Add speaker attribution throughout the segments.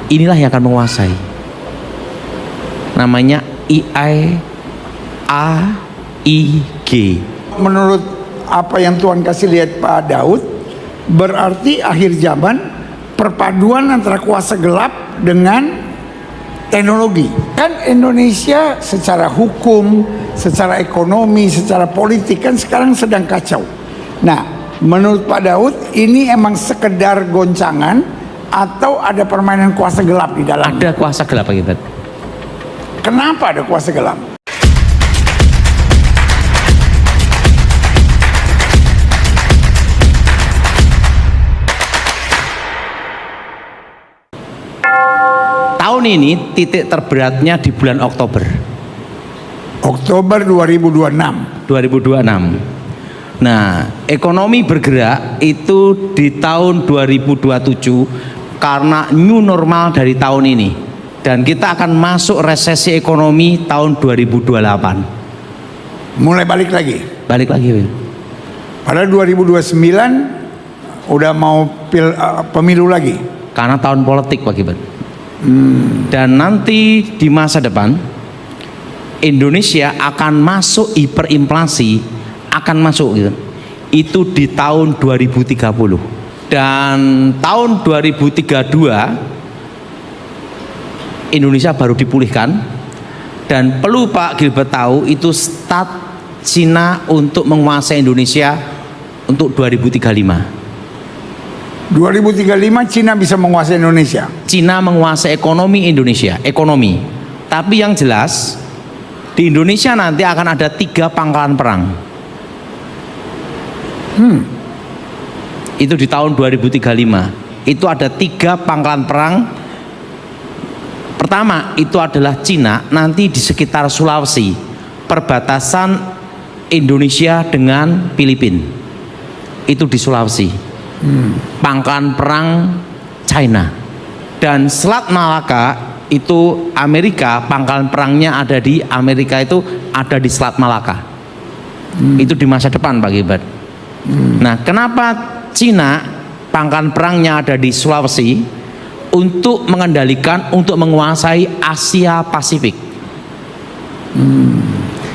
Speaker 1: inilah yang akan menguasai. Namanya IAIG.
Speaker 2: Menurut apa yang Tuhan kasih lihat Pak Daud, berarti akhir zaman perpaduan antara kuasa gelap dengan teknologi. Kan Indonesia secara hukum, secara ekonomi, secara politik kan sekarang sedang kacau. Nah, menurut Pak Daud ini emang sekedar goncangan atau ada permainan kuasa gelap di dalam?
Speaker 1: Ada kuasa gelap, Pak Gilbert.
Speaker 2: Kenapa ada kuasa gelap?
Speaker 1: Tahun ini titik terberatnya di bulan Oktober.
Speaker 2: Oktober 2026.
Speaker 1: 2026. Nah, ekonomi bergerak itu di tahun 2027 karena new normal dari tahun ini. Dan kita akan masuk resesi ekonomi tahun 2028.
Speaker 2: Mulai balik lagi.
Speaker 1: Balik lagi, Wil.
Speaker 2: Padahal 2029 udah mau pemilu lagi.
Speaker 1: Karena tahun politik, Pak Gilbert. Dan nanti di masa depan Indonesia akan masuk hiperinflasi, akan masuk gitu. Itu di tahun 2030. Dan tahun 2032 Indonesia baru dipulihkan. Dan perlu Pak Gilbert tahu, itu start Cina untuk menguasai Indonesia untuk 2035.
Speaker 2: 2035 Cina bisa menguasai Indonesia.
Speaker 1: Cina menguasai ekonomi Indonesia, ekonomi. Tapi yang jelas di Indonesia nanti akan ada 3 pangkalan perang. Itu di tahun 2035. Itu ada 3 pangkalan perang. Pertama itu adalah Cina nanti di sekitar Sulawesi, perbatasan Indonesia dengan Filipina. Itu di Sulawesi. Pangkalan perang China. Dan Selat Malaka itu Amerika, pangkalan perangnya ada di Amerika, itu ada di Selat Malaka. Itu di masa depan, Pak Gilbert. Nah, kenapa Cina pangkalan perangnya ada di Sulawesi? Untuk mengendalikan, untuk menguasai Asia Pasifik.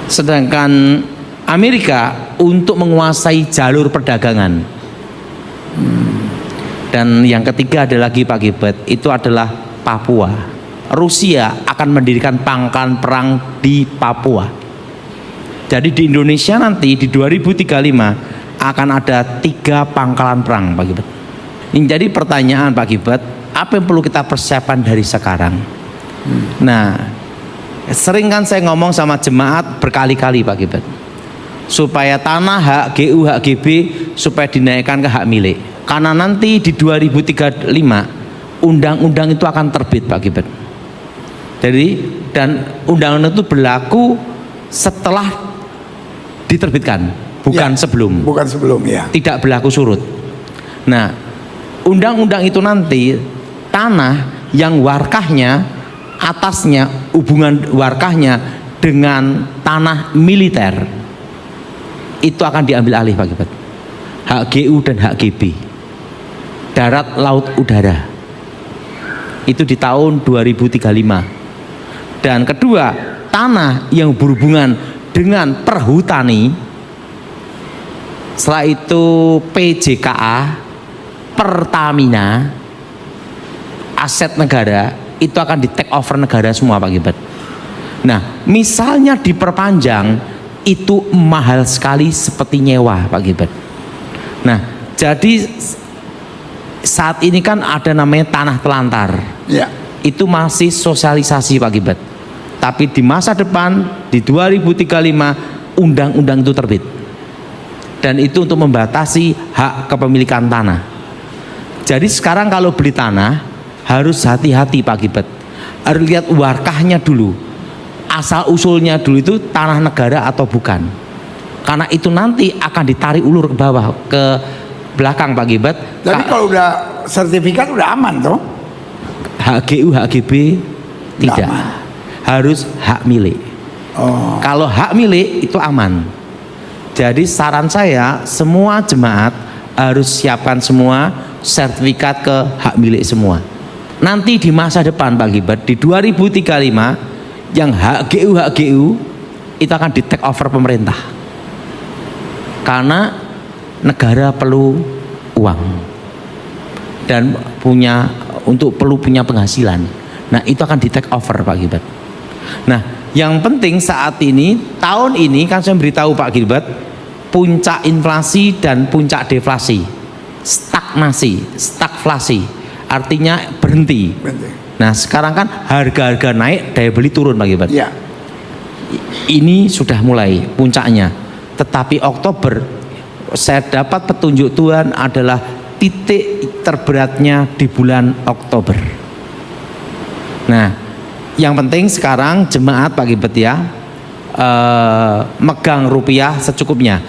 Speaker 1: Sedangkan Amerika untuk menguasai jalur perdagangan. Dan yang ketiga ada lagi, Pak Gilbert, itu adalah Papua. Rusia akan mendirikan pangkalan perang di Papua. Jadi di Indonesia nanti di 2035 akan ada 3 pangkalan perang, Pak Gilbert. Ini jadi pertanyaan, Pak Gilbert, apa yang perlu kita persiapkan dari sekarang? Nah, sering kan saya ngomong sama jemaat berkali-kali, Pak Gilbert, supaya tanah hak GU, hak GB supaya dinaikkan ke hak milik. Karena nanti di 2035 undang-undang itu akan terbit, Pak Gilbert. Jadi, dan undang-undang itu berlaku setelah diterbitkan, bukan sebelum.
Speaker 2: Bukan sebelum, ya.
Speaker 1: Tidak berlaku surut. Nah, undang-undang itu nanti tanah yang warkahnya, atasnya, hubungan warkahnya dengan tanah militer itu akan diambil alih, Pak Gilbert. Hak GU dan hak GB, darat, laut, udara, itu di tahun 2035. Dan kedua, tanah yang berhubungan dengan perhutani, setelah itu PJKA, Pertamina, aset negara, itu akan di take over negara semua, Pak Gilbert. Nah, misalnya diperpanjang, itu mahal sekali seperti nyewa, Pak Gilbert. Nah, jadi saat ini kan ada namanya tanah telantar.
Speaker 2: Ya.
Speaker 1: Itu masih sosialisasi, Pak Gilbert. Tapi di masa depan di 2035 undang-undang itu terbit. Dan itu untuk membatasi hak kepemilikan tanah. Jadi sekarang kalau beli tanah harus hati-hati, Pak Gilbert. Harus lihat warkahnya dulu. Asal usulnya dulu itu tanah negara atau bukan. Karena itu nanti akan ditarik ulur ke bawah, ke belakang, Pak Gilbert.
Speaker 2: Tapi kalau udah sertifikat udah aman toh?
Speaker 1: Hak GU, hak GB tidak. Harus hak milik. Kalau hak milik itu aman. Jadi saran saya, semua jemaat harus siapkan semua sertifikat ke hak milik semua. nanti di masa depan Pak Gilbert di 2035 yang HGU itu akan di take over pemerintah karena negara perlu uang dan perlu punya penghasilan. Nah itu akan di take over Pak Gilbert. Nah yang penting saat ini tahun ini kan saya beritahu Pak Gilbert puncak inflasi dan puncak deflasi, stagflasi artinya berhenti. Nah sekarang kan harga-harga naik, daya beli turun Pak Gilbert.
Speaker 2: Ya.
Speaker 1: Ini sudah mulai puncaknya. Tetapi Oktober saya dapat petunjuk Tuhan adalah titik terberatnya di bulan Oktober. Nah yang penting sekarang jemaat Pak Gilbert ya megang rupiah secukupnya.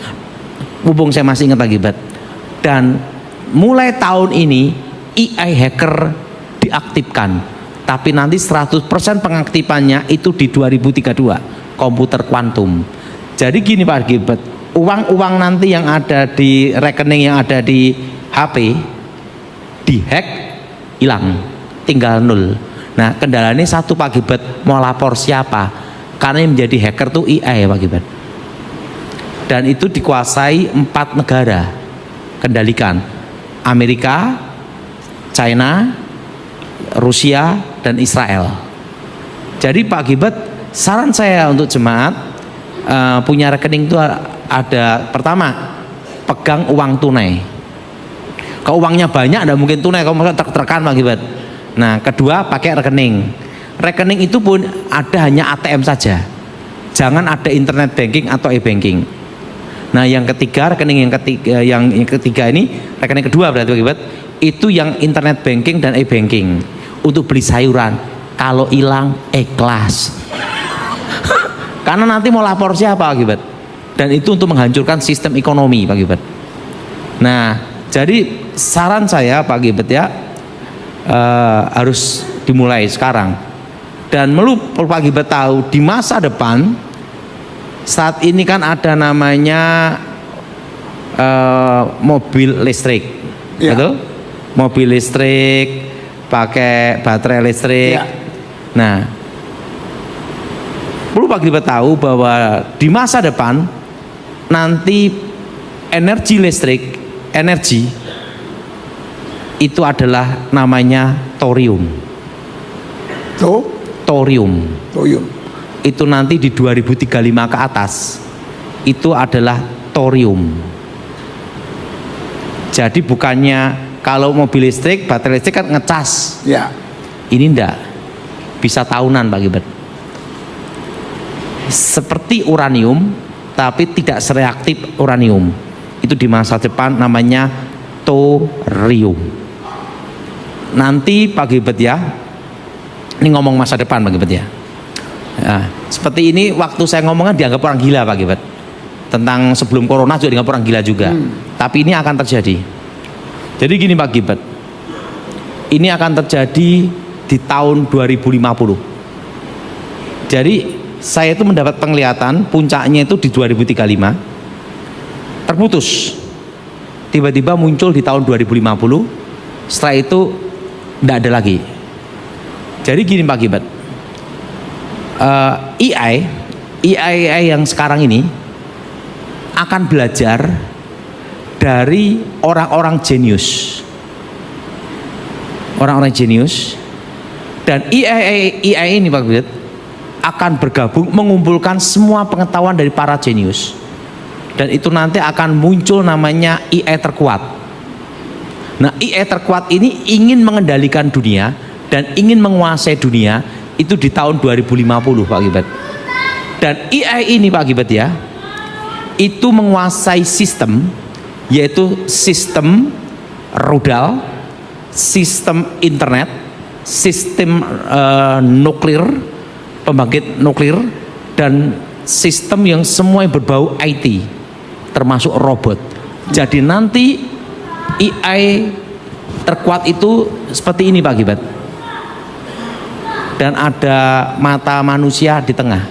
Speaker 1: Mumpung saya masih ingat Pak Gilbert. Dan mulai tahun ini AI hacker diaktifkan, tapi nanti 100% pengaktifannya itu di 2032 komputer kuantum. Jadi gini Pak Gilbert, uang-uang nanti yang ada di rekening yang ada di HP dihack hilang, tinggal nol. Nah kendalanya satu Pak Gilbert, mau lapor siapa? Karena yang menjadi hacker tuh AI Pak Gilbert. Dan itu dikuasai 4 negara kendalikan, Amerika, China, Rusia, dan Israel. Jadi Pak Gilbert, saran saya untuk jemaat punya rekening itu ada, pertama pegang uang tunai. Kalau uangnya banyak tidak mungkin tunai, kalau maksudnya tertekan Pak Gilbert. Nah kedua pakai rekening. Rekening itu pun ada hanya ATM saja, jangan ada internet banking atau e-banking. Nah yang ketiga rekening yang ketiga ini rekening kedua berarti Pak Gilbert, itu yang internet banking dan e-banking untuk beli sayuran. Kalau hilang ikhlas karena nanti mau lapor siapa Pak Gilbert, dan itu untuk menghancurkan sistem ekonomi Pak Gilbert. Nah jadi saran saya Pak Gilbert ya harus dimulai sekarang. Dan perlu Pak Gilbert tahu di masa depan saat ini kan ada namanya mobil listrik,
Speaker 2: ya.
Speaker 1: Betul? Mobil listrik pakai baterai listrik.
Speaker 2: Ya.
Speaker 1: Nah, perlu Pak Gilbert tahu bahwa di masa depan nanti energi listrik, energi itu adalah namanya thorium. Thorium. Itu nanti di 2035 ke atas itu adalah thorium. Jadi bukannya kalau mobil listrik, baterai listrik kan ngecas.
Speaker 2: Ya.
Speaker 1: Ini enggak. Bisa tahunan Pak Gilbert. Seperti uranium, tapi tidak sereaktif uranium. Itu di masa depan namanya thorium. Nanti Pak Gilbert ya, ini ngomong masa depan Pak Gilbert ya. Nah, seperti ini waktu saya ngomongnya dianggap orang gila Pak Gilbert. Tentang sebelum corona juga dianggap orang gila juga. Tapi ini akan terjadi. Jadi gini Pak Gilbert, ini akan terjadi di tahun 2050. Jadi saya itu mendapat penglihatan puncaknya itu di 2035, terputus, tiba-tiba muncul di tahun 2050. Setelah itu tidak ada lagi. Jadi gini Pak Gilbert, AI yang sekarang ini akan belajar dari orang-orang jenius, dan AI ini Pak Gilbert akan bergabung mengumpulkan semua pengetahuan dari para jenius, dan itu nanti akan muncul namanya AI terkuat. Nah AI terkuat ini ingin mengendalikan dunia dan ingin menguasai dunia itu di tahun 2050 Pak Gilbert. Dan AI ini Pak Gilbert ya, itu menguasai sistem, yaitu sistem rudal, sistem internet, sistem nuklir, pembangkit nuklir, dan sistem yang semua yang berbau IT, termasuk robot. Jadi nanti AI terkuat itu seperti ini Pak Gilbert, dan ada mata manusia di tengah.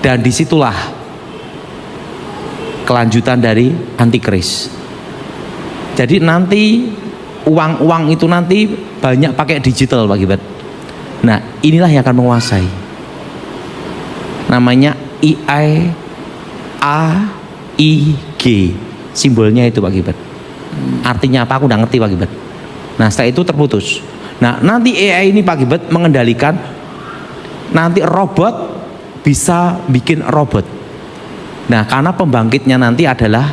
Speaker 1: Dan disitulah kelanjutan dari antikris. Jadi nanti uang itu nanti banyak pakai digital Pak Gilbert. Nah inilah yang akan menguasai, namanya IAIG, simbolnya itu Pak Gilbert. Artinya apa aku udah ngerti Pak Gilbert. Nah setelah itu terputus. Nah nanti AI ini Pak Gilbert mengendalikan, nanti robot bisa bikin robot. Nah karena pembangkitnya nanti adalah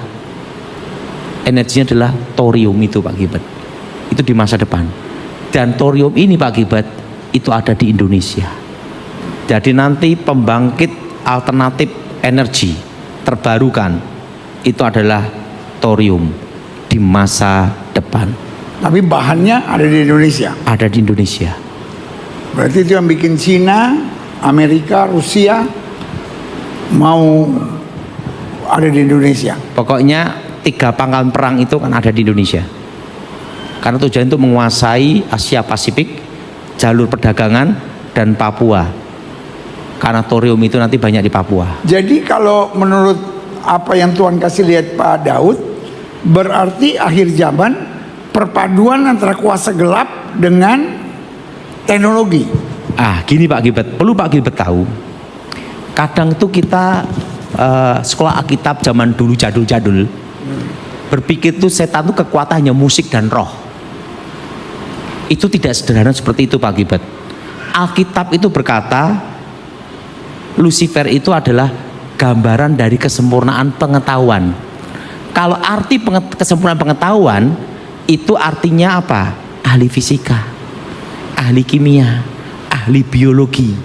Speaker 1: energinya adalah thorium itu Pak Gilbert, itu di masa depan. Dan thorium ini Pak Gilbert itu ada di Indonesia. Jadi nanti pembangkit alternatif energi terbarukan itu adalah thorium di masa depan.
Speaker 2: Tapi bahannya ada di Indonesia.
Speaker 1: Ada di Indonesia.
Speaker 2: Berarti itu yang bikin Cina, Amerika, Rusia mau ada di Indonesia.
Speaker 1: Pokoknya 3 pangkalan perang itu kan ada di Indonesia. Karena tujuan untuk menguasai Asia Pasifik, jalur perdagangan, dan Papua. Karena thorium itu nanti banyak di Papua.
Speaker 2: Jadi kalau menurut apa yang Tuhan kasih lihat Pak Daud, berarti akhir zaman perpaduan antara kuasa gelap dengan teknologi.
Speaker 1: Gini Pak Gilbert, perlu Pak Gilbert tahu. Kadang itu kita sekolah Alkitab zaman dulu jadul-jadul berpikir tuh setan tuh kekuatannya musik dan roh. Itu tidak sederhana seperti itu Pak Gilbert. Alkitab itu berkata Lucifer itu adalah gambaran dari kesempurnaan pengetahuan. Kalau arti kesempurnaan pengetahuan itu artinya apa? Ahli fisika, ahli kimia, ahli biologi.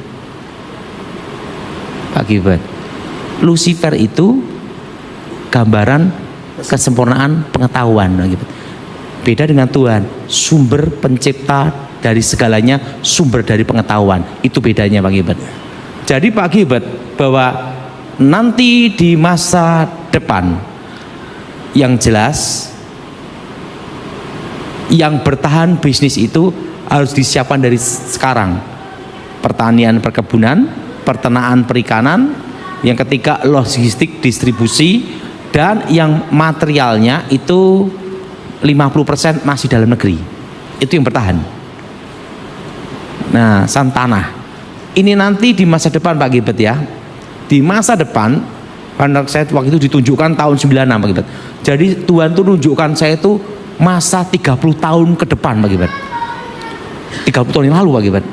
Speaker 1: Pak Gilbert, Lucifer itu gambaran kesempurnaan pengetahuan. Pak Gilbert. Beda dengan Tuhan, sumber pencipta dari segalanya, sumber dari pengetahuan. Itu bedanya Pak Gilbert. Jadi Pak Gilbert, bahwa nanti di masa depan yang jelas yang bertahan bisnis itu harus disiapkan dari sekarang. Pertanian, perkebunan, peternakan, perikanan. Yang ketiga logistik, distribusi, dan yang materialnya itu 50% masih dalam negeri. Itu yang bertahan. Nah, tanah. Ini nanti di masa depan Pak Gilbert ya. Di masa depan, karena saya waktu itu ditunjukkan tahun 96 Pak Gilbert. Jadi Tuhan tuh nunjukkan saya itu masa 30 tahun ke depan Pak Gilbert. 30 tahun yang lalu Pak Gilbert.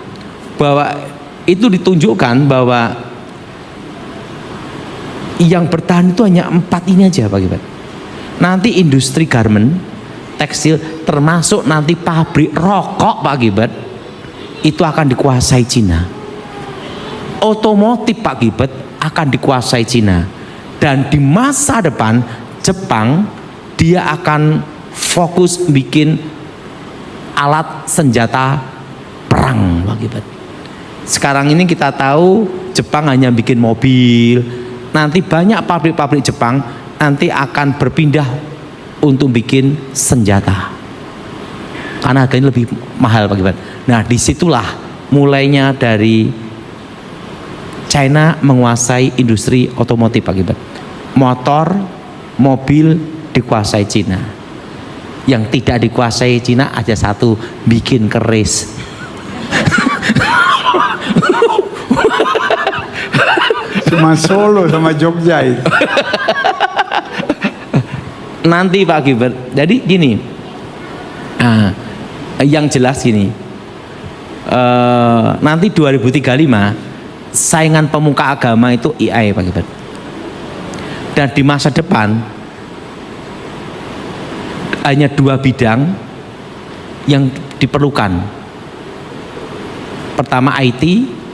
Speaker 1: Bahwa itu ditunjukkan bahwa yang bertahan itu hanya 4 ini aja Pak Gilbert. Nanti industri garment, tekstil, termasuk nanti pabrik rokok Pak Gilbert, itu akan dikuasai Cina. Otomotif Pak Gilbert akan dikuasai Cina. Dan di masa depan Jepang dia akan fokus bikin alat senjata perang Pak Gilbert. Sekarang ini kita tahu Jepang hanya bikin mobil. Nanti banyak pabrik-pabrik Jepang nanti akan berpindah untuk bikin senjata. Karena harganya lebih mahal Pak Gilbert. Nah disitulah mulainya dari China menguasai industri otomotif Pak Gilbert. Motor, mobil dikuasai Cina. Yang tidak dikuasai Cina aja satu, bikin keris.
Speaker 2: Cuma Solo sama Jogja itu.
Speaker 1: Nanti Pak Gilbert, jadi gini, yang jelas gini, nanti 2035 saingan pemuka agama itu AI Pak Gilbert. Dan di masa depan hanya 2 bidang yang diperlukan. Pertama IT,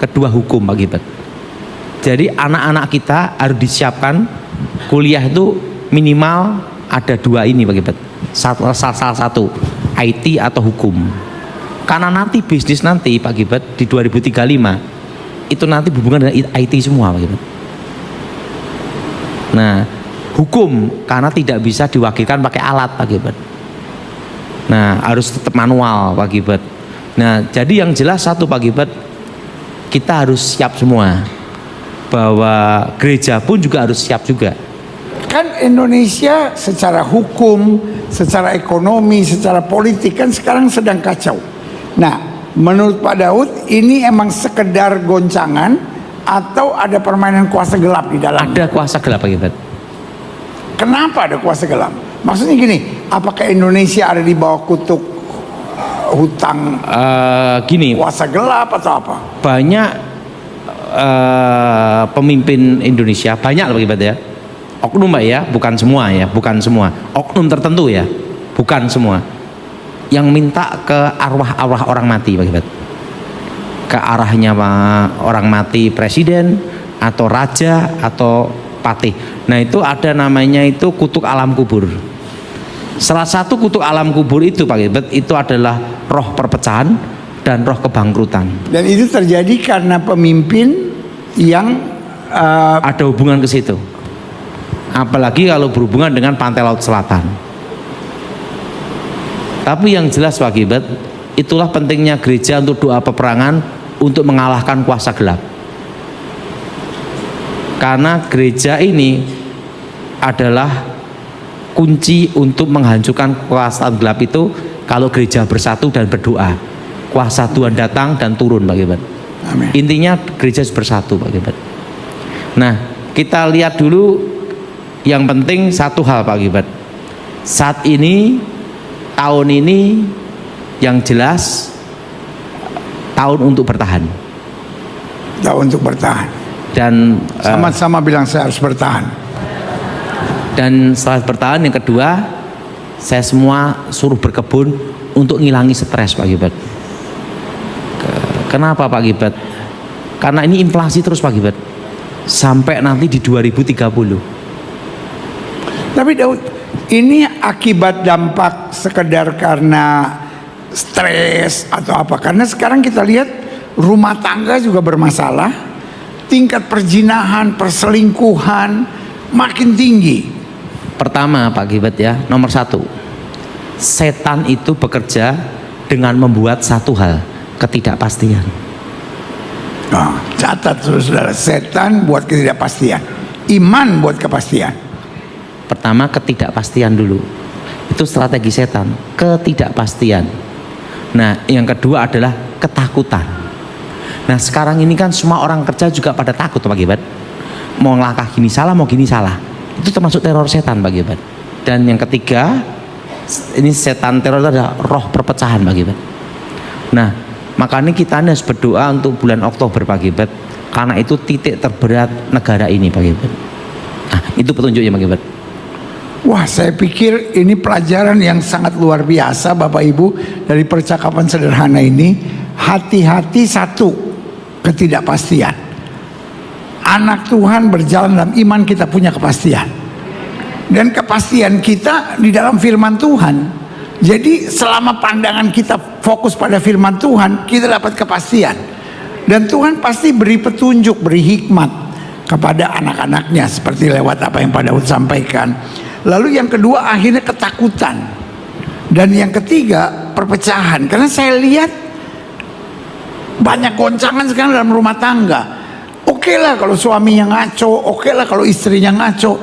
Speaker 1: kedua hukum Pak Gilbert. Jadi anak-anak kita harus disiapkan kuliah itu minimal ada 2 ini Pak Gilbert. Salah satu IT atau hukum. Karena nanti bisnis nanti Pak Gilbert di 2035 itu nanti berhubungan dengan IT semua Pak Gilbert. Nah, hukum karena tidak bisa diwakilkan pakai alat Pak Gilbert. Nah, harus tetap manual Pak Gilbert. Nah, jadi yang jelas satu Pak Gilbert, kita harus siap semua. Bahwa gereja pun juga harus siap juga.
Speaker 2: Kan Indonesia secara hukum, secara ekonomi, secara politik kan sekarang sedang kacau. Nah, menurut Pak Daud ini emang sekedar goncangan atau ada permainan kuasa gelap di dalam?
Speaker 1: Ada kuasa gelap Pak Gilbert.
Speaker 2: Kenapa ada kuasa gelap? Maksudnya gini, apakah Indonesia ada di bawah kutuk hutang
Speaker 1: Gini,
Speaker 2: kuasa gelap atau apa?
Speaker 1: banyak pemimpin Indonesia, banyak Pak Gilbert ya, oknum Pak ya, bukan semua ya, bukan semua, oknum tertentu ya, bukan semua, yang minta ke arwah-arwah orang mati Pak Gilbert, ke arahnya orang mati presiden atau raja atau patih. Nah itu ada namanya itu kutuk alam kubur. Salah satu kutuk alam kubur itu Pak Gilbert itu adalah roh perpecahan dan roh kebangkrutan.
Speaker 2: Dan itu terjadi karena pemimpin yang
Speaker 1: Ada hubungan ke situ. Apalagi kalau berhubungan dengan pantai laut selatan. Tapi yang jelas Pak Gilbert, itulah pentingnya gereja untuk doa peperangan untuk mengalahkan kuasa gelap. Karena gereja ini adalah kunci untuk menghancurkan kuasa gelap itu. Kalau gereja bersatu dan berdoa, kuasa Tuhan datang dan turun Pak Gilbert.
Speaker 2: Amin.
Speaker 1: Intinya gereja harus bersatu Pak Gilbert. Nah kita lihat dulu yang penting satu hal Pak Gilbert. Saat ini, tahun ini yang jelas tahun untuk bertahan.
Speaker 2: Tahun untuk bertahan.
Speaker 1: Dan
Speaker 2: Sama-sama bilang saya harus bertahan.
Speaker 1: dan setelah bertahan yang kedua, saya semua suruh berkebun untuk ngilangi stres Pak Gilbert. Kenapa Pak Gilbert? Karena ini inflasi terus Pak Gilbert sampai nanti di 2030.
Speaker 2: Tapi Daud, ini akibat dampak sekedar karena stres atau apa? Karena sekarang kita lihat rumah tangga juga bermasalah, tingkat perzinahan, perselingkuhan makin tinggi.
Speaker 1: Pertama Pak Gilbert ya, nomor satu, setan itu bekerja dengan membuat satu hal, ketidakpastian.
Speaker 2: Nah, catat saudara, setan buat ketidakpastian, iman buat kepastian.
Speaker 1: Pertama ketidakpastian dulu, itu strategi setan, ketidakpastian. Nah yang kedua adalah ketakutan. Nah sekarang ini kan semua orang kerja juga pada takut Pak Gilbert, mau ngelangkah gini salah, mau gini salah, itu termasuk teror setan Pak Gilbert. Dan yang ketiga, ini setan teror itu adalah roh perpecahan Pak Gilbert. Nah makanya kita harus berdoa untuk bulan Oktober Pak Gilbert, karena itu titik terberat negara ini Pak Gilbert. Nah itu petunjuknya Pak Gilbert.
Speaker 2: Wah, saya pikir ini pelajaran yang sangat luar biasa Bapak Ibu dari percakapan sederhana ini. Hati-hati satu, ketidakpastian. Anak Tuhan berjalan dalam iman, kita punya kepastian. Dan kepastian kita di dalam firman Tuhan. Jadi selama pandangan kita fokus pada firman Tuhan, kita dapat kepastian. Dan Tuhan pasti beri petunjuk, beri hikmat kepada anak-anaknya, seperti lewat apa yang Pak Daud sampaikan. Lalu yang kedua akhirnya ketakutan. Dan yang ketiga perpecahan. Karena saya lihat banyak goncangan sekarang dalam rumah tangga. Oke lah kalau suaminya ngaco, oke lah kalau istrinya ngaco.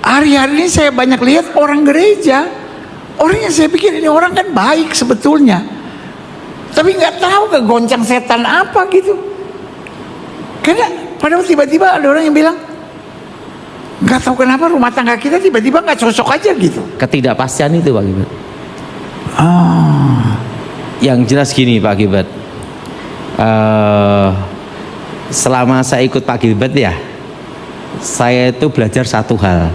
Speaker 2: Hari-hari ini saya banyak lihat orang gereja, orang yang saya pikir ini orang kan baik sebetulnya, tapi nggak tahu kegoncang setan apa gitu. Karena padahal tiba-tiba ada orang yang bilang, nggak tahu kenapa rumah tangga kita tiba-tiba nggak cocok aja gitu.
Speaker 1: Ketidakpastian itu Pak Gilbert. Yang jelas gini Pak Gilbert, selama saya ikut Pak Gilbert ya, saya itu belajar satu hal,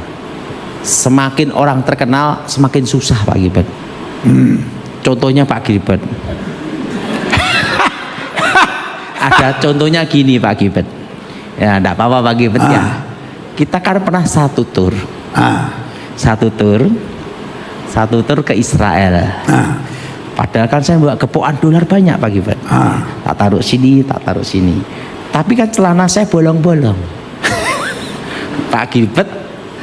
Speaker 1: semakin orang terkenal semakin susah Pak Gilbert. Contohnya Pak Gilbert. Ada contohnya gini Pak Gilbert. Ya enggak apa-apa Pak Gilbert ya. Kita kan pernah satu tur ke Israel. Padahal kan saya bawa kepokan dolar banyak Pak Gilbert. Tak taruh sini, tak taruh sini. Tapi kan celana saya bolong-bolong. Pak Gilbert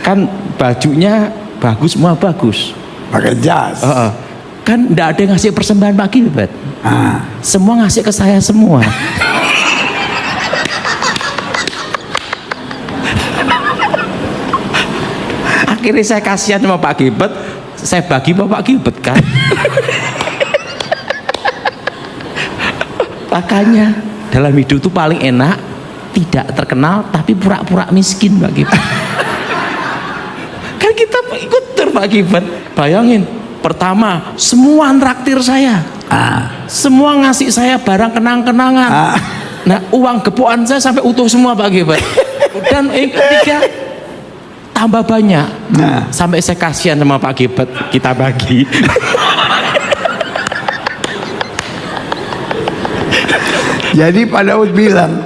Speaker 1: kan bajunya bagus, semua bagus.
Speaker 2: Pakai jas.
Speaker 1: Kan enggak ada yang ngasih persembahan Pak Gilbert. Semua ngasih ke saya semua. Akhirnya saya kasihan sama Pak Gilbert, saya bagi Pak Gilbert kan. Makanya dalam hidup itu paling enak tidak terkenal tapi pura-pura miskin Pak Gilbert. Kan kita ikut tur Pak Gilbert. Bayangin, pertama semua traktir saya, semua ngasih saya barang kenang-kenangan. Nah, uang gepuan saya sampai utuh semua Pak Gilbert. Dan yang ketiga tambah banyak. Sampai saya kasihan sama Pak Gilbert, kita bagi.
Speaker 2: Jadi Pak Daud bilang,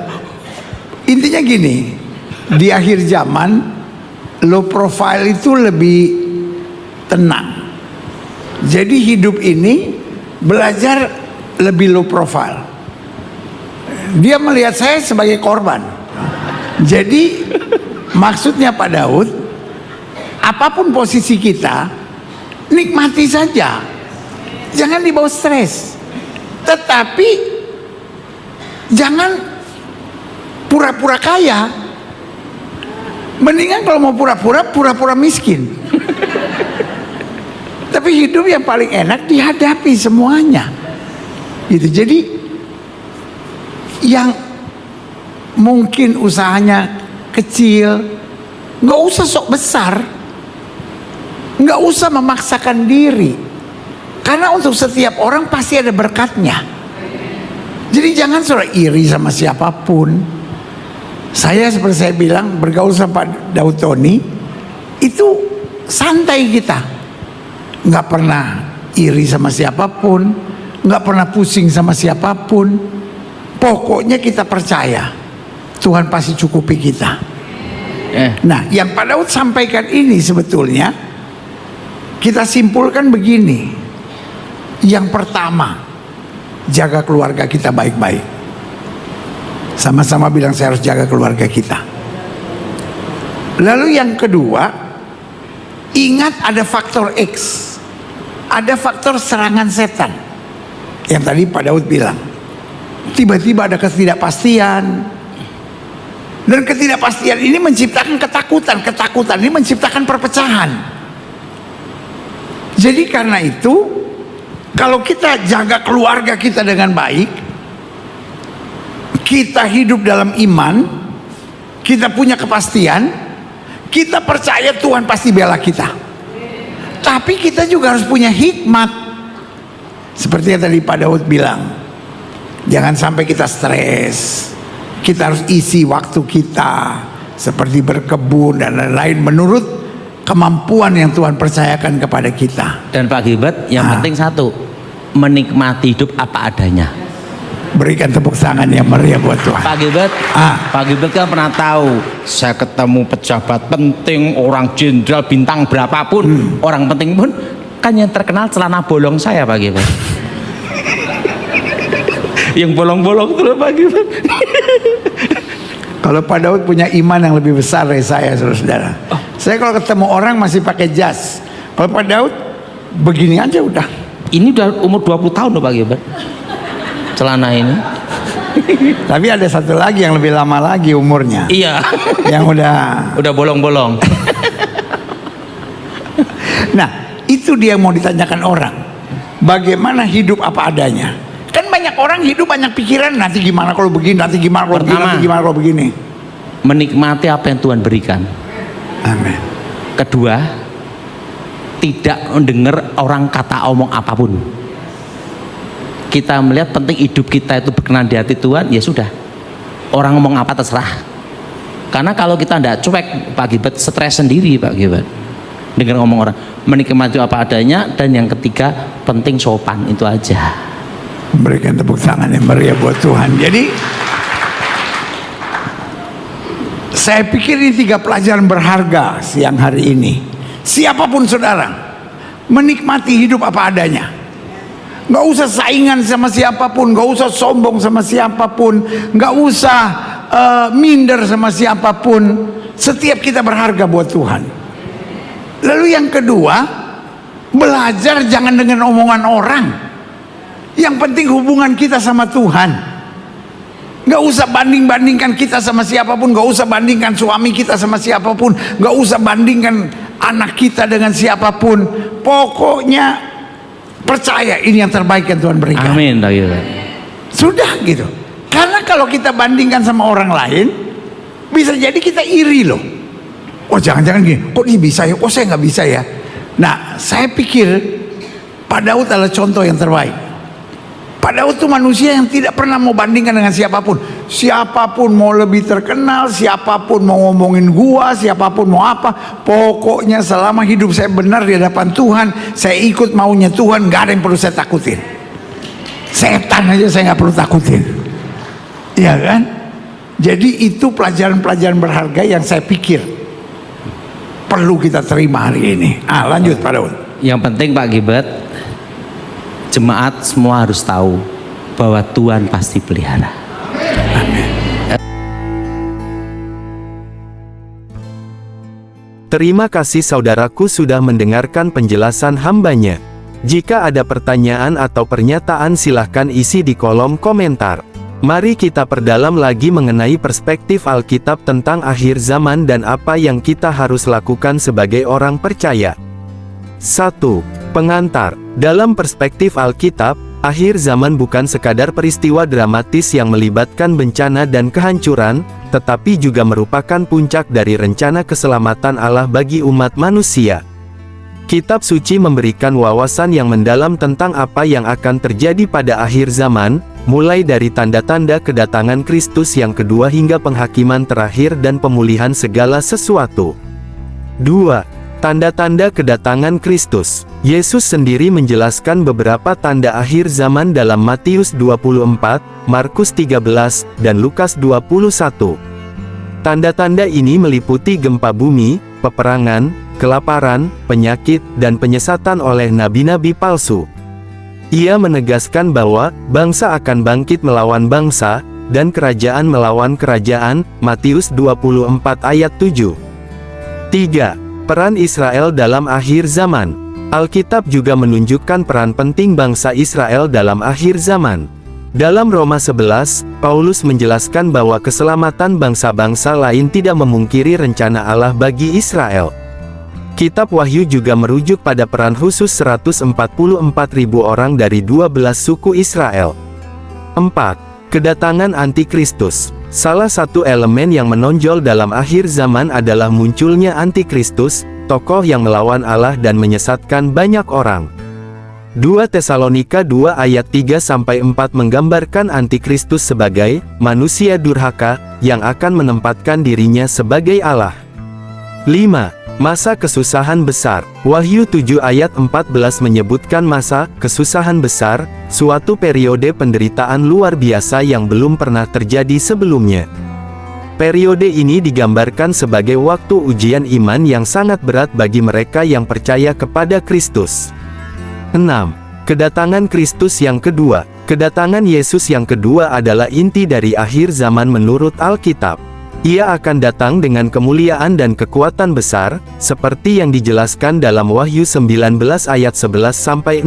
Speaker 2: intinya gini, di akhir zaman low profile itu lebih tenang. Jadi hidup ini belajar lebih low profile. Dia melihat saya sebagai korban. Jadi maksudnya Pak Daud, apapun posisi kita, nikmati saja, jangan dibawa stres. Tetapi jangan pura-pura kaya. Mendingan kalau mau pura-pura miskin. Tapi hidup yang paling enak dihadapi semuanya. Gitu. Jadi yang mungkin usahanya kecil, nggak usah sok besar, nggak usah memaksakan diri. Karena untuk setiap orang pasti ada berkatnya. Jadi jangan sudah iri sama siapapun. Saya seperti saya bilang, bergaul sama Pak Daud Tony itu santai kita, nggak pernah iri sama siapapun, nggak pernah pusing sama siapapun. Pokoknya kita percaya Tuhan pasti cukupi kita. Nah, yang Pak Daud sampaikan ini sebetulnya kita simpulkan begini. Yang pertama, jaga keluarga kita baik-baik. Sama-sama bilang saya harus jaga keluarga kita. Lalu yang kedua, ingat ada faktor X, ada faktor serangan setan. Yang tadi Pak Daud bilang, tiba-tiba ada ketidakpastian. Dan ketidakpastian ini menciptakan ketakutan. Ketakutan ini menciptakan perpecahan. Jadi karena itu, kalau kita jaga keluarga kita dengan baik, kita hidup dalam iman, kita punya kepastian, kita percaya Tuhan pasti bela kita. Tapi kita juga harus punya hikmat. Seperti yang tadi Pak Daud bilang, jangan sampai kita stres. Kita harus isi waktu kita seperti berkebun dan lain-lain menurut kemampuan yang Tuhan percayakan kepada kita.
Speaker 1: Dan Pak Gilbert, yang penting satu, menikmati hidup apa adanya.
Speaker 2: Berikan tepuk tangan yang meriah buat Tuhan.
Speaker 1: Pak Gilbert, Pak Gilbert kan pernah tahu, saya ketemu pejabat penting, orang jenderal bintang berapapun, orang penting pun kan yang terkenal celana bolong saya Pak Gilbert. Yang bolong-bolong terus Pak Gilbert.
Speaker 2: Kalau Pak Daud punya iman yang lebih besar dari saya, saudara-saudara. Saya kalau ketemu orang masih pakai jas. Kalau Pak Daud begini aja udah.
Speaker 1: Ini udah umur 20 tahun loh Pak Gilbert, celana ini.
Speaker 2: Tapi ada satu lagi yang lebih lama lagi umurnya.
Speaker 1: Iya.
Speaker 2: Yang
Speaker 1: udah bolong-bolong.
Speaker 2: Nah, itu dia yang mau ditanyakan orang. Bagaimana hidup apa adanya? Kan banyak orang hidup banyak pikiran, nanti gimana kalau begini, nanti gimana kalau begini, nanti gimana kalau begini.
Speaker 1: Menikmati apa yang Tuhan berikan.
Speaker 2: Amin.
Speaker 1: Kedua, tidak mendengar orang kata omong apapun. Kita melihat penting hidup kita itu berkenan di hati Tuhan, ya sudah. Orang ngomong apa terserah. Karena kalau kita tidak cuek, Pak Gilbert stres sendiri Pak Gilbert. Dengar ngomong orang, menikmati apa adanya. Dan yang ketiga, penting sopan, itu aja.
Speaker 2: Berikan tepuk tangan yang meriah buat Tuhan. Jadi saya pikir ini 3 pelajaran berharga siang hari ini. Siapapun saudara, menikmati hidup apa adanya. Gak usah saingan sama siapapun, gak usah sombong sama siapapun, gak usah minder sama siapapun. Setiap kita berharga buat Tuhan. Lalu yang kedua, belajar jangan dengan omongan orang. Yang penting hubungan kita sama Tuhan. Gak usah banding-bandingkan kita sama siapapun, gak usah bandingkan suami kita sama siapapun, gak usah bandingkan anak kita dengan siapapun. Pokoknya percaya ini yang terbaik yang Tuhan berikan.
Speaker 1: Amin, Pak Gilbert.
Speaker 2: Sudah gitu. Karena kalau kita bandingkan sama orang lain, bisa jadi kita iri loh. Oh jangan-jangan gini, kok dia bisa ya, kok saya nggak bisa ya. Nah saya pikir Pak Daud adalah contoh yang terbaik. Pak Daud itu manusia yang tidak pernah mau bandingkan dengan siapapun. Siapapun mau lebih terkenal, siapapun mau ngomongin gua, siapapun mau apa, pokoknya selama hidup saya benar di hadapan Tuhan, saya ikut maunya Tuhan, gak ada yang perlu saya takutin. Setan aja saya nggak perlu takutin. Iya kan? Jadi itu pelajaran-pelajaran berharga yang saya pikir perlu kita terima hari ini. Lanjut Pak Daud.
Speaker 1: Yang penting Pak Gilbert, jemaat semua harus tahu bahwa Tuhan pasti pelihara.
Speaker 3: Terima kasih saudaraku sudah mendengarkan penjelasan hambanya. Jika ada pertanyaan atau pernyataan silahkan isi di kolom komentar. Mari kita perdalam lagi mengenai perspektif Alkitab tentang akhir zaman dan apa yang kita harus lakukan sebagai orang percaya. 1. Pengantar. Dalam perspektif Alkitab, akhir zaman bukan sekadar peristiwa dramatis yang melibatkan bencana dan kehancuran, tetapi juga merupakan puncak dari rencana keselamatan Allah bagi umat manusia. Kitab suci memberikan wawasan yang mendalam tentang apa yang akan terjadi pada akhir zaman, mulai dari tanda-tanda kedatangan Kristus yang kedua hingga penghakiman terakhir dan pemulihan segala sesuatu. 2. Tanda-tanda kedatangan Kristus. Yesus sendiri menjelaskan beberapa tanda akhir zaman dalam Matius 24, Markus 13, dan Lukas 21. Tanda-tanda ini meliputi gempa bumi, peperangan, kelaparan, penyakit, dan penyesatan oleh nabi-nabi palsu. Ia menegaskan bahwa bangsa akan bangkit melawan bangsa, dan kerajaan melawan kerajaan, Matius 24 ayat 7. 3. Peran Israel dalam akhir zaman. Alkitab juga menunjukkan peran penting bangsa Israel dalam akhir zaman. Dalam Roma 11, Paulus menjelaskan bahwa keselamatan bangsa-bangsa lain tidak memungkiri rencana Allah bagi Israel. Kitab Wahyu juga merujuk pada peran khusus 144.000 orang dari 12 suku Israel. 4. Kedatangan Antikristus. Salah satu elemen yang menonjol dalam akhir zaman adalah munculnya Antikristus, tokoh yang melawan Allah dan menyesatkan banyak orang. 2 Tesalonika 2 ayat 3-4 menggambarkan Antikristus sebagai manusia durhaka yang akan menempatkan dirinya sebagai Allah. 5. Masa kesusahan besar. Wahyu 7 ayat 14 menyebutkan masa kesusahan besar, suatu periode penderitaan luar biasa yang belum pernah terjadi sebelumnya. Periode ini digambarkan sebagai waktu ujian iman yang sangat berat bagi mereka yang percaya kepada Kristus. 6. Kedatangan Kristus yang kedua. Kedatangan Yesus yang kedua adalah inti dari akhir zaman menurut Alkitab. Ia akan datang dengan kemuliaan dan kekuatan besar, seperti yang dijelaskan dalam Wahyu 19 ayat 11-16.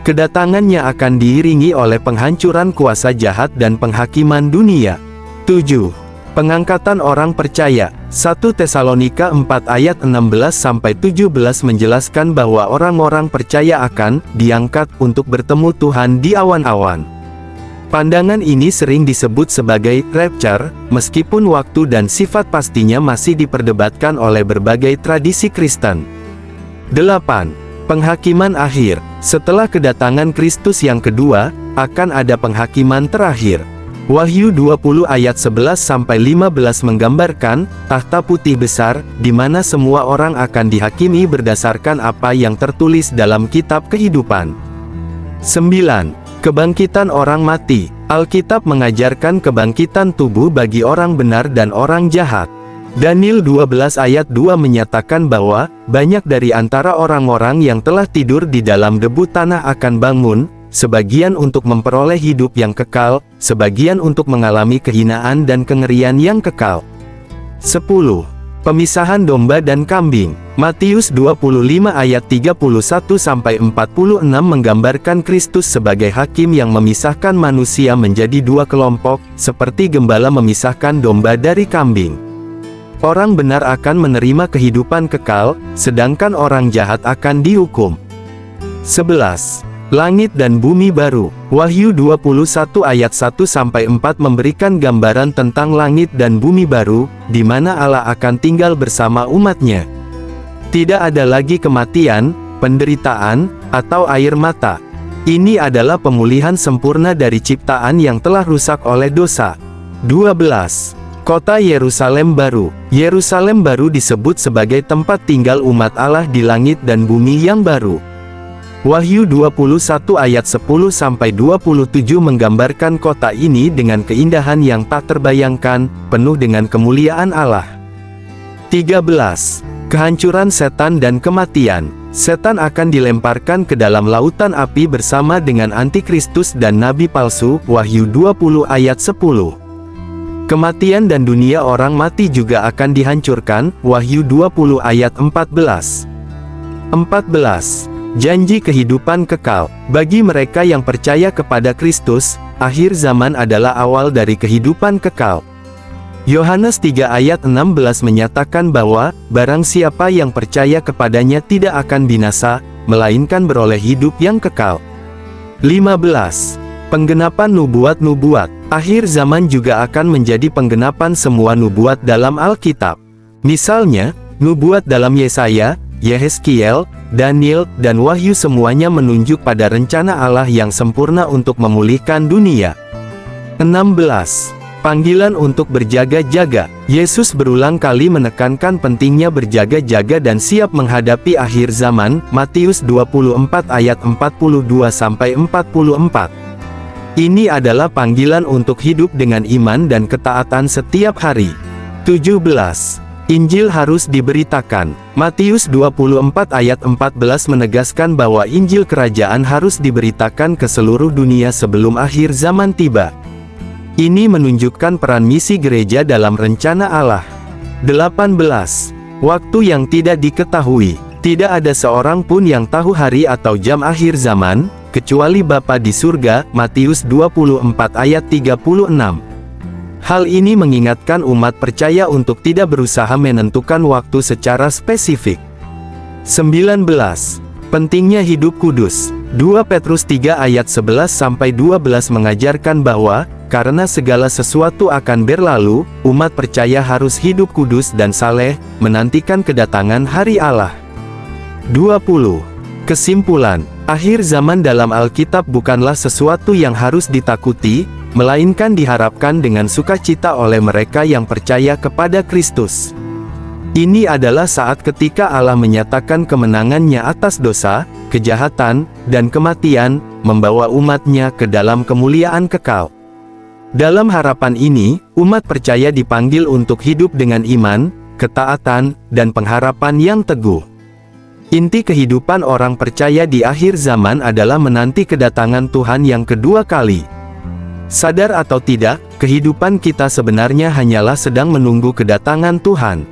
Speaker 3: Kedatangannya akan diiringi oleh penghancuran kuasa jahat dan penghakiman dunia. 7. Pengangkatan orang percaya. 1 Tesalonika 4 ayat 16-17 menjelaskan bahwa orang-orang percaya akan diangkat untuk bertemu Tuhan di awan-awan. Pandangan ini sering disebut sebagai rapture, meskipun waktu dan sifat pastinya masih diperdebatkan oleh berbagai tradisi Kristen. 8. Penghakiman akhir. Setelah kedatangan Kristus yang kedua, akan ada penghakiman terakhir. Wahyu 20 ayat 11-15 menggambarkan tahta putih besar, di mana semua orang akan dihakimi berdasarkan apa yang tertulis dalam kitab kehidupan. 9. Kebangkitan orang mati. Alkitab mengajarkan kebangkitan tubuh bagi orang benar dan orang jahat. Daniel 12 ayat 2 menyatakan bahwa banyak dari antara orang-orang yang telah tidur di dalam debu tanah akan bangun, sebagian untuk memperoleh hidup yang kekal, sebagian untuk mengalami kehinaan dan kengerian yang kekal. 10. Pemisahan domba dan kambing. Matius 25 ayat 31-46 menggambarkan Kristus sebagai hakim yang memisahkan manusia menjadi dua kelompok, seperti gembala memisahkan domba dari kambing. Orang benar akan menerima kehidupan kekal, sedangkan orang jahat akan dihukum. 11. Langit dan bumi baru. Wahyu 21 ayat 1-4 memberikan gambaran tentang langit dan bumi baru, di mana Allah akan tinggal bersama umatnya. Tidak ada lagi kematian, penderitaan, atau air mata. Ini adalah pemulihan sempurna dari ciptaan yang telah rusak oleh dosa. 12. Kota Yerusalem baru. Yerusalem baru disebut sebagai tempat tinggal umat Allah di langit dan bumi yang baru. Wahyu 21 ayat 10-27 menggambarkan kota ini dengan keindahan yang tak terbayangkan, penuh dengan kemuliaan Allah. 13. Kehancuran setan dan kematian. Setan akan dilemparkan ke dalam lautan api bersama dengan antikristus dan nabi palsu. Wahyu 20 ayat 10. Kematian dan dunia orang mati juga akan dihancurkan. Wahyu 20 ayat 14. 14. Janji kehidupan kekal. Bagi mereka yang percaya kepada Kristus, akhir zaman adalah awal dari kehidupan kekal. Yohanes 3 ayat 16 menyatakan bahwa, barang siapa yang percaya kepadanya tidak akan binasa, melainkan beroleh hidup yang kekal. 15. Penggenapan nubuat-nubuat. Akhir zaman juga akan menjadi penggenapan semua nubuat dalam Alkitab. Misalnya, nubuat dalam Yesaya, Yehezkiel, Daniel, dan Wahyu semuanya menunjuk pada rencana Allah yang sempurna untuk memulihkan dunia. 16. Panggilan untuk berjaga-jaga. Yesus berulang kali menekankan pentingnya berjaga-jaga dan siap menghadapi akhir zaman. Matius 24 ayat 42-44. Ini adalah panggilan untuk hidup dengan iman dan ketaatan setiap hari. 17. Injil harus diberitakan. Matius 24 ayat 14 menegaskan bahwa Injil Kerajaan harus diberitakan ke seluruh dunia sebelum akhir zaman tiba. Ini menunjukkan peran misi gereja dalam rencana Allah. 18. Waktu yang tidak diketahui. Tidak ada seorang pun yang tahu hari atau jam akhir zaman, kecuali Bapa di surga. Matius 24 ayat 36. Hal ini mengingatkan umat percaya untuk tidak berusaha menentukan waktu secara spesifik. 19. Pentingnya hidup kudus. 2 Petrus 3 ayat 11-12 mengajarkan bahwa, karena segala sesuatu akan berlalu, umat percaya harus hidup kudus dan saleh, menantikan kedatangan hari Allah. 20. Kesimpulan, akhir zaman dalam Alkitab bukanlah sesuatu yang harus ditakuti, melainkan diharapkan dengan sukacita oleh mereka yang percaya kepada Kristus. Ini adalah saat ketika Allah menyatakan kemenangannya atas dosa, kejahatan, dan kematian, membawa umatnya ke dalam kemuliaan kekal. Dalam harapan ini, umat percaya dipanggil untuk hidup dengan iman, ketaatan, dan pengharapan yang teguh. Inti kehidupan orang percaya di akhir zaman adalah menanti kedatangan Tuhan yang kedua kali. Sadar atau tidak, kehidupan kita sebenarnya hanyalah sedang menunggu kedatangan Tuhan.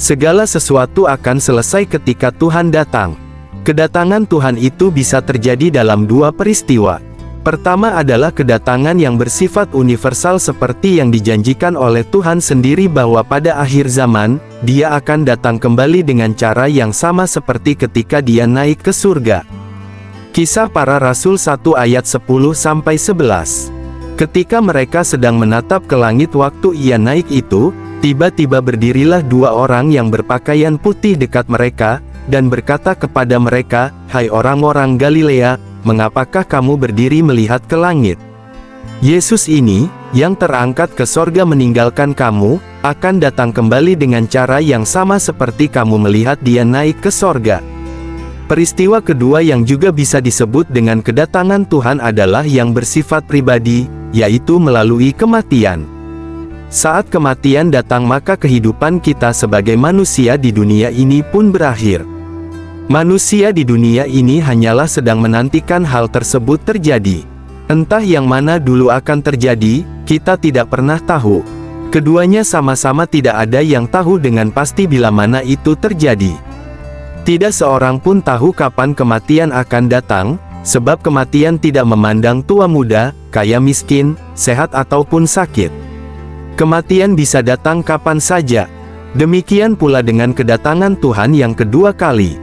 Speaker 3: Segala sesuatu akan selesai ketika Tuhan datang. Kedatangan Tuhan itu bisa terjadi dalam dua peristiwa. Pertama adalah kedatangan yang bersifat universal seperti yang dijanjikan oleh Tuhan sendiri bahwa pada akhir zaman, Dia akan datang kembali dengan cara yang sama seperti ketika Dia naik ke surga. Kisah Para Rasul 1 ayat 10-11. Ketika mereka sedang menatap ke langit waktu Ia naik itu, tiba-tiba berdirilah dua orang yang berpakaian putih dekat mereka, dan berkata kepada mereka, "Hai orang-orang Galilea, mengapakah kamu berdiri melihat ke langit? Yesus ini, yang terangkat ke sorga meninggalkan kamu, akan datang kembali dengan cara yang sama seperti kamu melihat Dia naik ke sorga." Peristiwa kedua yang juga bisa disebut dengan kedatangan Tuhan adalah yang bersifat pribadi, yaitu melalui kematian. Saat kematian datang maka kehidupan kita sebagai manusia di dunia ini pun berakhir. Manusia di dunia ini hanyalah sedang menantikan hal tersebut terjadi. Entah yang mana dulu akan terjadi, kita tidak pernah tahu. Keduanya sama-sama tidak ada yang tahu dengan pasti bila mana itu terjadi. Tidak seorang pun tahu kapan kematian akan datang, sebab kematian tidak memandang tua muda, kaya miskin, sehat ataupun sakit. Kematian bisa datang kapan saja. Demikian pula dengan kedatangan Tuhan yang kedua kali.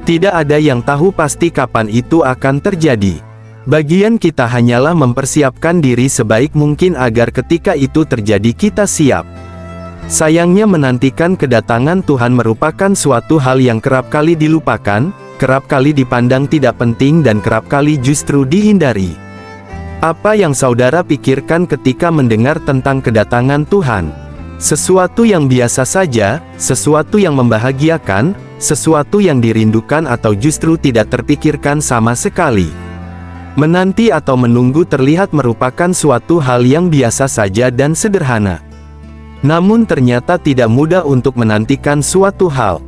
Speaker 3: Tidak ada yang tahu pasti kapan itu akan terjadi. Bagian kita hanyalah mempersiapkan diri sebaik mungkin agar ketika itu terjadi kita siap. Sayangnya menantikan kedatangan Tuhan merupakan suatu hal yang kerap kali dilupakan, kerap kali dipandang tidak penting dan kerap kali justru dihindari. Apa yang saudara pikirkan ketika mendengar tentang kedatangan Tuhan? Sesuatu yang biasa saja, sesuatu yang membahagiakan, sesuatu yang dirindukan atau justru tidak terpikirkan sama sekali. Menanti atau menunggu terlihat merupakan suatu hal yang biasa saja dan sederhana. Namun ternyata tidak mudah untuk menantikan suatu hal.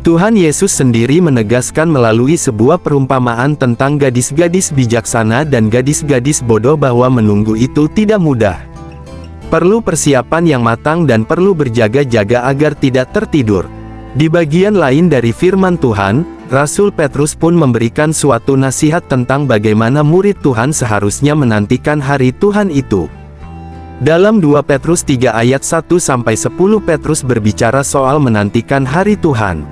Speaker 3: Tuhan Yesus sendiri menegaskan melalui sebuah perumpamaan tentang gadis-gadis bijaksana dan gadis-gadis bodoh bahwa menunggu itu tidak mudah. Perlu persiapan yang matang dan perlu berjaga-jaga agar tidak tertidur. Di bagian lain dari firman Tuhan, Rasul Petrus pun memberikan suatu nasihat tentang bagaimana murid Tuhan seharusnya menantikan hari Tuhan itu. Dalam 2 Petrus 3 ayat 1-10 Petrus berbicara soal menantikan hari Tuhan.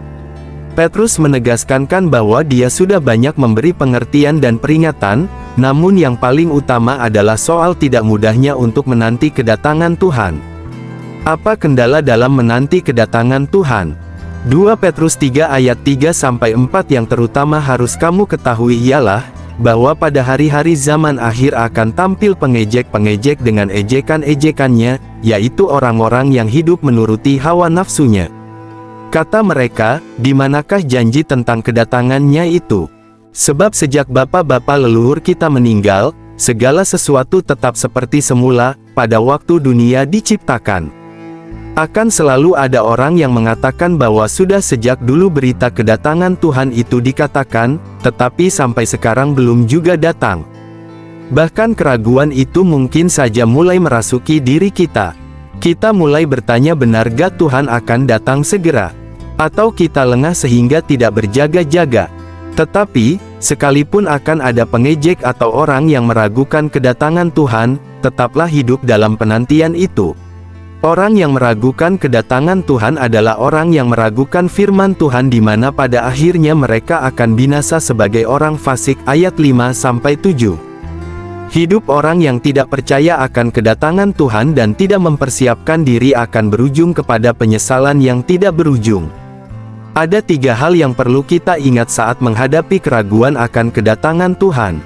Speaker 3: Petrus menegaskan bahwa dia sudah banyak memberi pengertian dan peringatan, namun yang paling utama adalah soal tidak mudahnya untuk menanti kedatangan Tuhan. Apa kendala dalam menanti kedatangan Tuhan? 2 Petrus 3 ayat 3-4 yang terutama harus kamu ketahui ialah, bahwa pada hari-hari zaman akhir akan tampil pengejek-pengejek dengan ejekan-ejekannya, yaitu orang-orang yang hidup menuruti hawa nafsunya. Kata mereka, di manakah janji tentang kedatangannya itu? Sebab sejak bapa-bapa leluhur kita meninggal, segala sesuatu tetap seperti semula, pada waktu dunia diciptakan. Akan selalu ada orang yang mengatakan bahwa sudah sejak dulu berita kedatangan Tuhan itu dikatakan, tetapi sampai sekarang belum juga datang. Bahkan keraguan itu mungkin saja mulai merasuki diri kita. Kita mulai bertanya benarkah Tuhan akan datang segera? Atau kita lengah sehingga tidak berjaga-jaga. Tetapi, sekalipun akan ada pengejek atau orang yang meragukan kedatangan Tuhan, tetaplah hidup dalam penantian itu. Orang yang meragukan kedatangan Tuhan adalah orang yang meragukan firman Tuhan di mana pada akhirnya mereka akan binasa sebagai orang fasik ayat 5-7. Hidup orang yang tidak percaya akan kedatangan Tuhan dan tidak mempersiapkan diri akan berujung kepada penyesalan yang tidak berujung. Ada 3 hal yang perlu kita ingat saat menghadapi keraguan akan kedatangan Tuhan.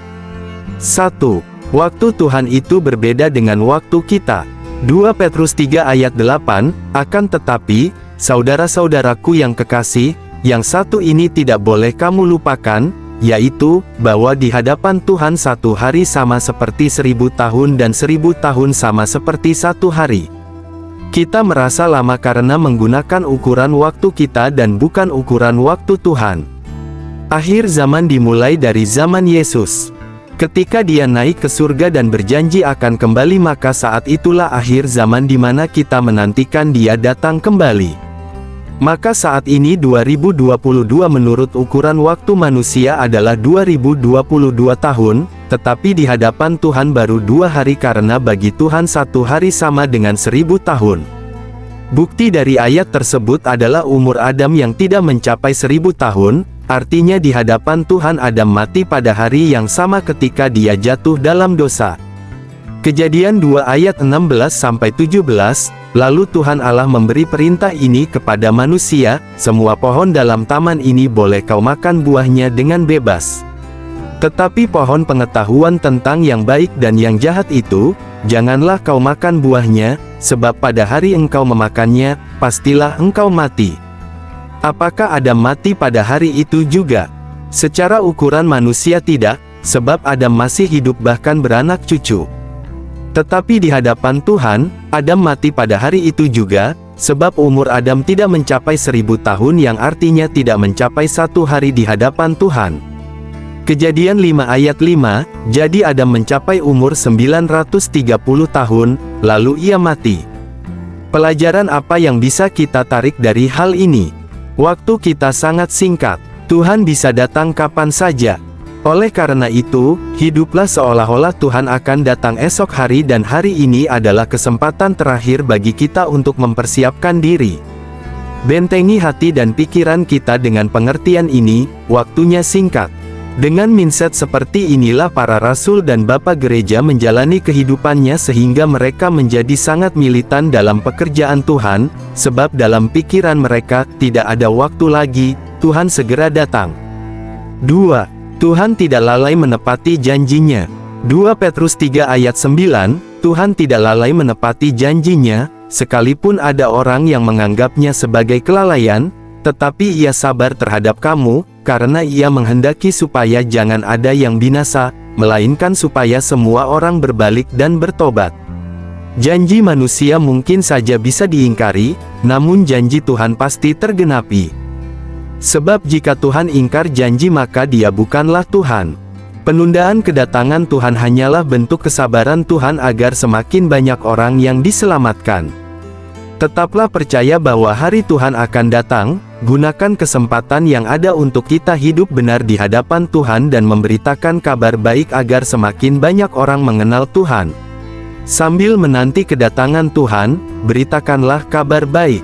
Speaker 3: 1. Waktu Tuhan itu berbeda dengan waktu kita. 2 Petrus 3 ayat 8, akan tetapi, saudara-saudaraku yang kekasih, yang satu ini tidak boleh kamu lupakan, yaitu, bahwa di hadapan Tuhan satu hari sama seperti 1000 tahun dan 1000 tahun sama seperti satu hari. Kita merasa lama karena menggunakan ukuran waktu kita dan bukan ukuran waktu Tuhan. Akhir zaman dimulai dari zaman Yesus. Ketika dia naik ke surga dan berjanji akan kembali, maka saat itulah akhir zaman di mana kita menantikan dia datang kembali. Maka saat ini 2022 menurut ukuran waktu manusia adalah 2022 tahun, tetapi di hadapan Tuhan baru 2 hari karena bagi Tuhan satu hari sama dengan 1000 tahun. Bukti dari ayat tersebut adalah umur Adam yang tidak mencapai 1000 tahun, artinya di hadapan Tuhan Adam mati pada hari yang sama ketika dia jatuh dalam dosa. Kejadian 2 ayat 16-17, lalu Tuhan Allah memberi perintah ini kepada manusia, semua pohon dalam taman ini boleh kau makan buahnya dengan bebas. Tetapi pohon pengetahuan tentang yang baik dan yang jahat itu, janganlah kau makan buahnya, sebab pada hari engkau memakannya, pastilah engkau mati. Apakah Adam mati pada hari itu juga? Secara ukuran manusia tidak, sebab Adam masih hidup bahkan beranak cucu. Tetapi di hadapan Tuhan, Adam mati pada hari itu juga, sebab umur Adam tidak mencapai 1000 tahun yang artinya tidak mencapai satu hari di hadapan Tuhan. Kejadian 5 ayat 5, jadi Adam mencapai umur 930 tahun, lalu ia mati. Pelajaran apa yang bisa kita tarik dari hal ini? Waktu kita sangat singkat, Tuhan bisa datang kapan saja. Oleh karena itu, hiduplah seolah-olah Tuhan akan datang esok hari dan hari ini adalah kesempatan terakhir bagi kita untuk mempersiapkan diri. Bentengi hati dan pikiran kita dengan pengertian ini, waktunya singkat. Dengan mindset seperti inilah para rasul dan bapak gereja menjalani kehidupannya sehingga mereka menjadi sangat militan dalam pekerjaan Tuhan, sebab dalam pikiran mereka, tidak ada waktu lagi, Tuhan segera datang. 2. Tuhan tidak lalai menepati janjinya. 2 Petrus 3 ayat 9, Tuhan tidak lalai menepati janjinya, sekalipun ada orang yang menganggapnya sebagai kelalaian, tetapi ia sabar terhadap kamu, karena ia menghendaki supaya jangan ada yang binasa, melainkan supaya semua orang berbalik dan bertobat. Janji manusia mungkin saja bisa diingkari, namun janji Tuhan pasti tergenapi. Sebab jika Tuhan ingkar janji maka dia bukanlah Tuhan. Penundaan kedatangan Tuhan hanyalah bentuk kesabaran Tuhan agar semakin banyak orang yang diselamatkan. Tetaplah percaya bahwa hari Tuhan akan datang, gunakan kesempatan yang ada untuk kita hidup benar di hadapan Tuhan dan memberitakan kabar baik agar semakin banyak orang mengenal Tuhan. Sambil menanti kedatangan Tuhan, beritakanlah kabar baik.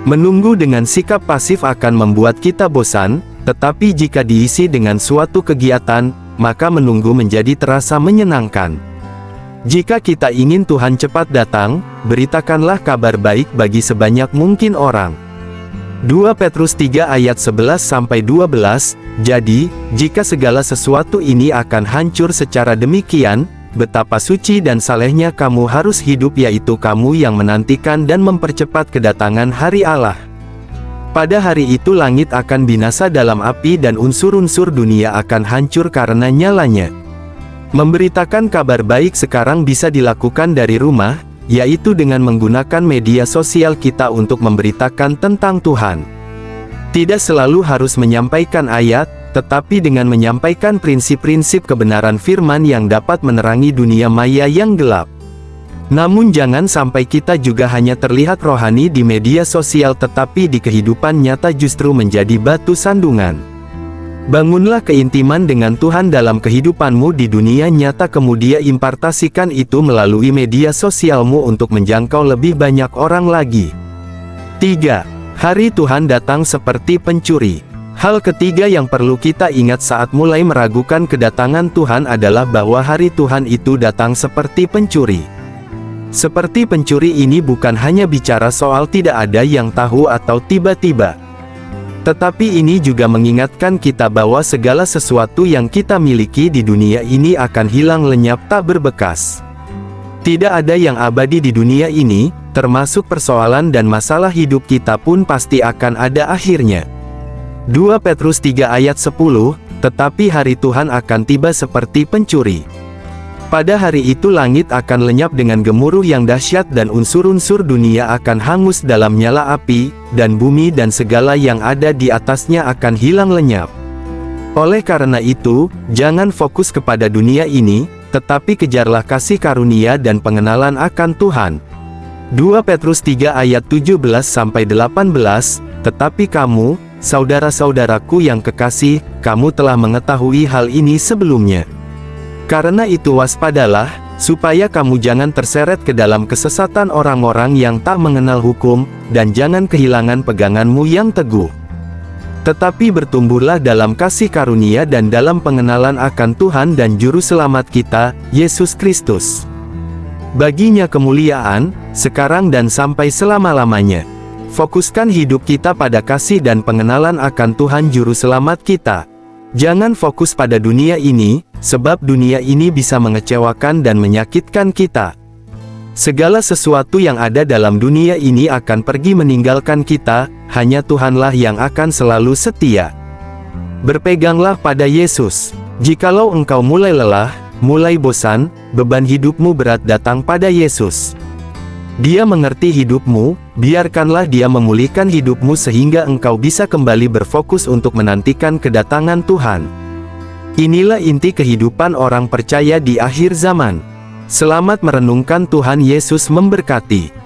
Speaker 3: Menunggu dengan sikap pasif akan membuat kita bosan, tetapi jika diisi dengan suatu kegiatan, maka menunggu menjadi terasa menyenangkan. Jika kita ingin Tuhan cepat datang, beritakanlah kabar baik bagi sebanyak mungkin orang. 2 Petrus 3 ayat 11-12, jadi, jika segala sesuatu ini akan hancur secara demikian, betapa suci dan salehnya kamu harus hidup yaitu kamu yang menantikan dan mempercepat kedatangan hari Allah. Pada hari itu langit akan binasa dalam api dan unsur-unsur dunia akan hancur karena nyalanya. Memberitakan kabar baik sekarang bisa dilakukan dari rumah, yaitu dengan menggunakan media sosial kita untuk memberitakan tentang Tuhan. Tidak selalu harus menyampaikan ayat, tetapi dengan menyampaikan prinsip-prinsip kebenaran firman yang dapat menerangi dunia maya yang gelap. Namun jangan sampai kita juga hanya terlihat rohani di media sosial tetapi di kehidupan nyata justru menjadi batu sandungan. Bangunlah keintiman dengan Tuhan dalam kehidupanmu di dunia nyata kemudian impartasikan itu melalui media sosialmu untuk menjangkau lebih banyak orang lagi. 3. Hari Tuhan datang seperti pencuri. Hal ketiga yang perlu kita ingat saat mulai meragukan kedatangan Tuhan adalah bahwa hari Tuhan itu datang seperti pencuri. Seperti pencuri ini bukan hanya bicara soal tidak ada yang tahu atau tiba-tiba. Tetapi ini juga mengingatkan kita bahwa segala sesuatu yang kita miliki di dunia ini akan hilang lenyap tak berbekas. Tidak ada yang abadi di dunia ini, termasuk persoalan dan masalah hidup kita pun pasti akan ada akhirnya. 2 Petrus 3 ayat 10, tetapi hari Tuhan akan tiba seperti pencuri. Pada hari itu langit akan lenyap dengan gemuruh yang dahsyat dan unsur-unsur dunia akan hangus dalam nyala api, dan bumi dan segala yang ada di atasnya akan hilang lenyap. Oleh karena itu, jangan fokus kepada dunia ini, tetapi kejarlah kasih karunia dan pengenalan akan Tuhan. 2 Petrus 3 ayat 17-18, tetapi kamu, saudara-saudaraku yang kekasih, kamu telah mengetahui hal ini sebelumnya. Karena itu waspadalah, supaya kamu jangan terseret ke dalam kesesatan orang-orang yang tak mengenal hukum, dan jangan kehilangan peganganmu yang teguh. Tetapi bertumbuhlah dalam kasih karunia dan dalam pengenalan akan Tuhan dan Juru Selamat kita, Yesus Kristus. Baginya kemuliaan, sekarang dan sampai selama-lamanya. Fokuskan hidup kita pada kasih dan pengenalan akan Tuhan Juru Selamat kita. Jangan fokus pada dunia ini, sebab dunia ini bisa mengecewakan dan menyakitkan kita. Segala sesuatu yang ada dalam dunia ini akan pergi meninggalkan kita, hanya Tuhanlah yang akan selalu setia. Berpeganglah pada Yesus. Jikalau engkau mulai lelah, mulai bosan, beban hidupmu berat datang pada Yesus. Dia mengerti hidupmu, biarkanlah Dia memulihkan hidupmu sehingga engkau bisa kembali berfokus untuk menantikan kedatangan Tuhan. Inilah inti kehidupan orang percaya di akhir zaman. Selamat merenungkan. Tuhan Yesus memberkati.